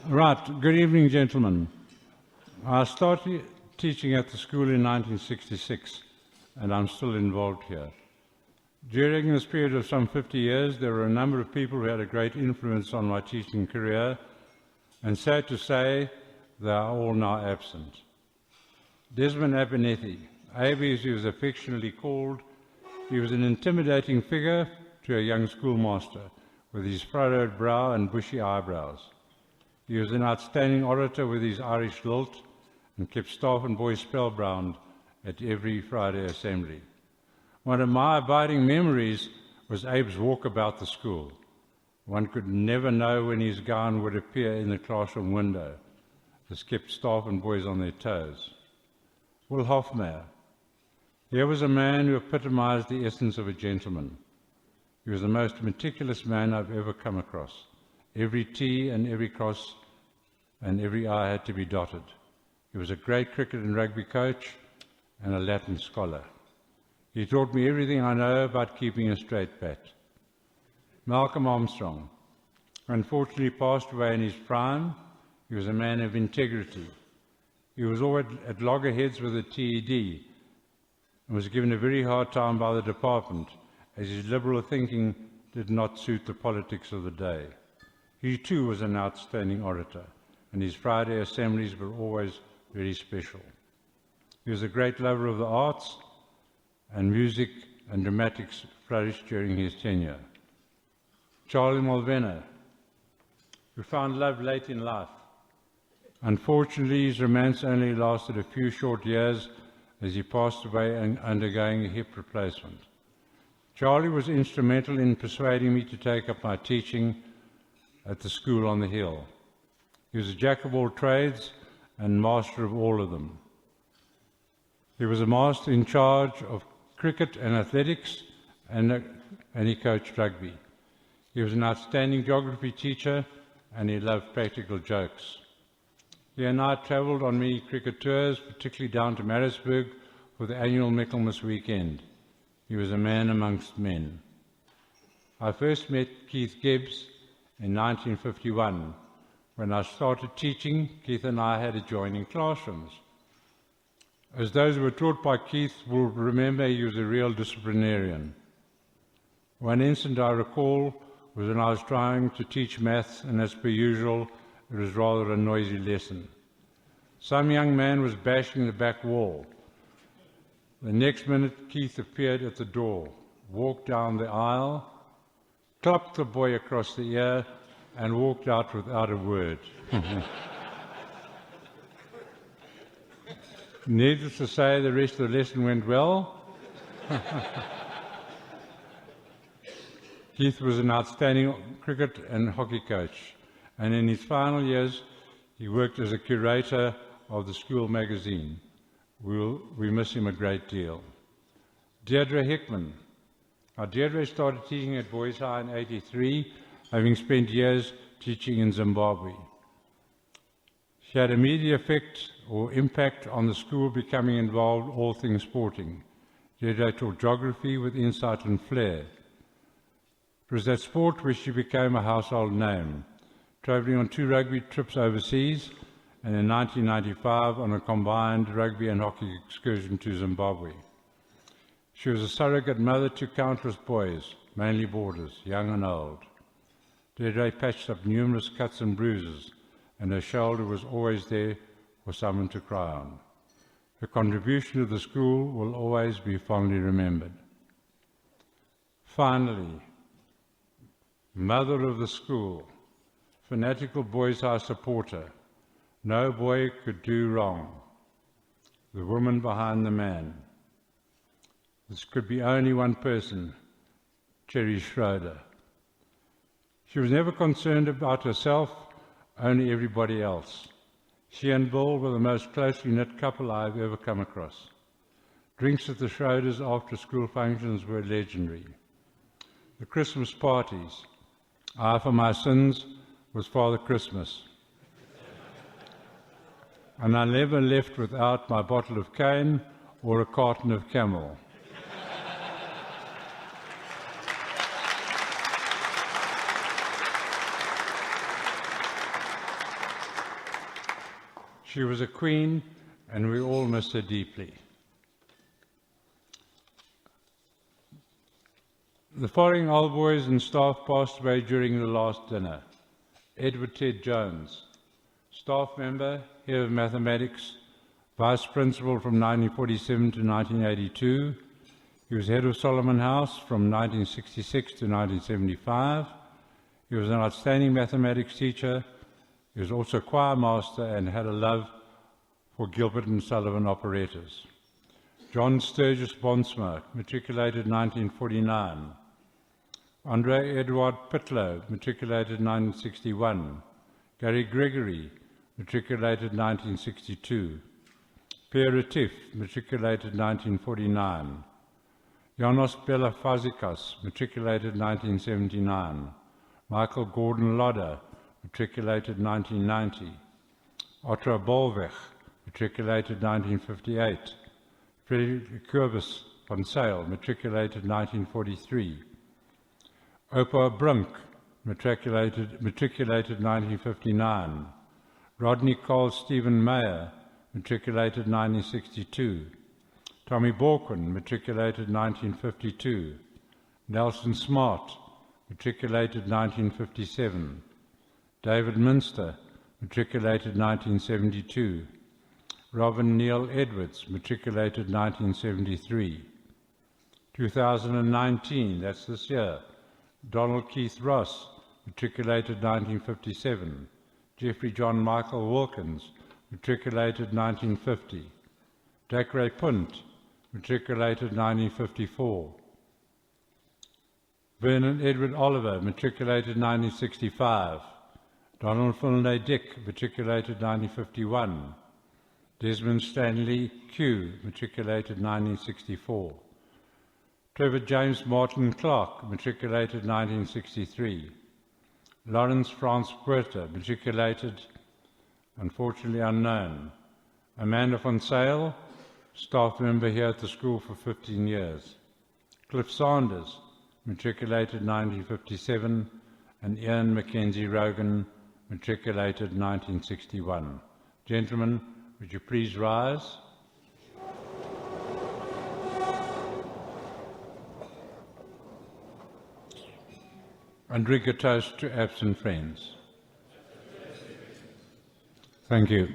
Right, good evening, gentlemen. I started teaching at the school in 1966, and I'm still involved here. During this period of some 50 years, there were a number of people who had a great influence on my teaching career, and sad to say, they are all now absent. Desmond Abernethy, Abe as he was affectionately called, he was an intimidating figure to a young schoolmaster, with his furrowed brow and bushy eyebrows. He was an outstanding orator with his Irish lilt and kept staff and boys spellbound at every Friday assembly. One of my abiding memories was Abe's walk about the school. One could never know when his gown would appear in the classroom window. This kept staff and boys on their toes. Will Hofmeyer. Here was a man who epitomized the essence of a gentleman. He was the most meticulous man I've ever come across. Every T and every cross and every I had to be dotted. He was a great cricket and rugby coach and a Latin scholar. He taught me everything I know about keeping a straight bat. Malcolm Armstrong, unfortunately passed away in his prime. He was a man of integrity. He was always at loggerheads with the TED and was given a very hard time by the department as his liberal thinking did not suit the politics of the day. He too was an outstanding orator, and his Friday assemblies were always very special. He was a great lover of the arts, and music and dramatics flourished during his tenure. Charlie Mulvena, who found love late in life. Unfortunately, his romance only lasted a few short years as he passed away and undergoing a hip replacement. Charlie was instrumental in persuading me to take up my teaching at the school on the hill. He was a jack of all trades and master of all of them. He was a master in charge of cricket and athletics, and he coached rugby. He was an outstanding geography teacher, and he loved practical jokes. He and I travelled on many cricket tours, particularly down to Maritzburg for the annual Michaelmas weekend. He was a man amongst men. I first met Keith Gibbs in 1951. When I started teaching, Keith and I had adjoining classrooms. As those who were taught by Keith will remember, he was a real disciplinarian. One incident I recall was when I was trying to teach maths, and as per usual, it was rather a noisy lesson. Some young man was bashing the back wall. The next minute, Keith appeared at the door, walked down the aisle, clapped the boy across the ear, and walked out without a word. Needless to say, the rest of the lesson went well. Keith was an outstanding cricket and hockey coach, and in his final years, he worked as a curator of the school magazine. We miss him a great deal. Deirdre Hickman. Now, Deirdre started teaching at Boys High in '83, having spent years teaching in Zimbabwe. She had immediate effect or impact on the school, becoming involved all things sporting. Deirdre taught geography with insight and flair. It was that sport where she became a household name, travelling on 2 rugby trips overseas, and in 1995 on a combined rugby and hockey excursion to Zimbabwe. She was a surrogate mother to countless boys, mainly boarders, young and old. Deirdre patched up numerous cuts and bruises, and her shoulder was always there for someone to cry on. Her contribution to the school will always be fondly remembered. Finally, mother of the school, fanatical Boys High supporter, no boy could do wrong, the woman behind the man. This could be only one person, Cherry Schroeder. She was never concerned about herself, only everybody else. She and Bill were the most closely knit couple I've ever come across. Drinks at the Schroeders after school functions were legendary. The Christmas parties. I, for my sins, was Father Christmas. And I never left without my bottle of cane or a carton of Camel. She was a queen, and we all miss her deeply. The following old boys and staff passed away during the last dinner. Edward Ted Jones, staff member, head of mathematics, vice principal from 1947 to 1982. He was head of Solomon House from 1966 to 1975. He was an outstanding mathematics teacher. He was also choir master and had a love for Gilbert and Sullivan operettas. John Sturgis Bonsma, matriculated 1949. Andre Edward Pitlow, matriculated 1961. Gary Gregory, matriculated 1962. Pierre Retief, matriculated 1949. Janos Belafazikas, matriculated 1979. Michael Gordon Lodder, matriculated 1990. Otto Bolweg, matriculated 1958. Frederick Kurbis van Sale, matriculated 1943. Opa Brunk, matriculated 1959. Rodney Cole Stephen Mayer, matriculated 1962. Tommy Borquin, matriculated 1952. Nelson Smart, matriculated 1957. David Minster, matriculated 1972. Robin Neil Edwards, matriculated 1973. 2019, that's this year. Donald Keith Ross, matriculated 1957. Jeffrey John Michael Wilkins, matriculated 1950. Dacre Punt, matriculated 1954. Vernon Edward Oliver, matriculated 1965. Donald Finlay Dick, matriculated 1951. Desmond Stanley Q, matriculated 1964. Trevor James Martin Clark, matriculated 1963. Lawrence Franz Puerta, matriculated, unfortunately unknown. Amanda von Sale, staff member here at the school for 15 years. Cliff Sanders, matriculated 1957, and Ian Mackenzie Rogan, matriculated 1961. Gentlemen, would you please rise? And drink a toast to absent friends. Thank you.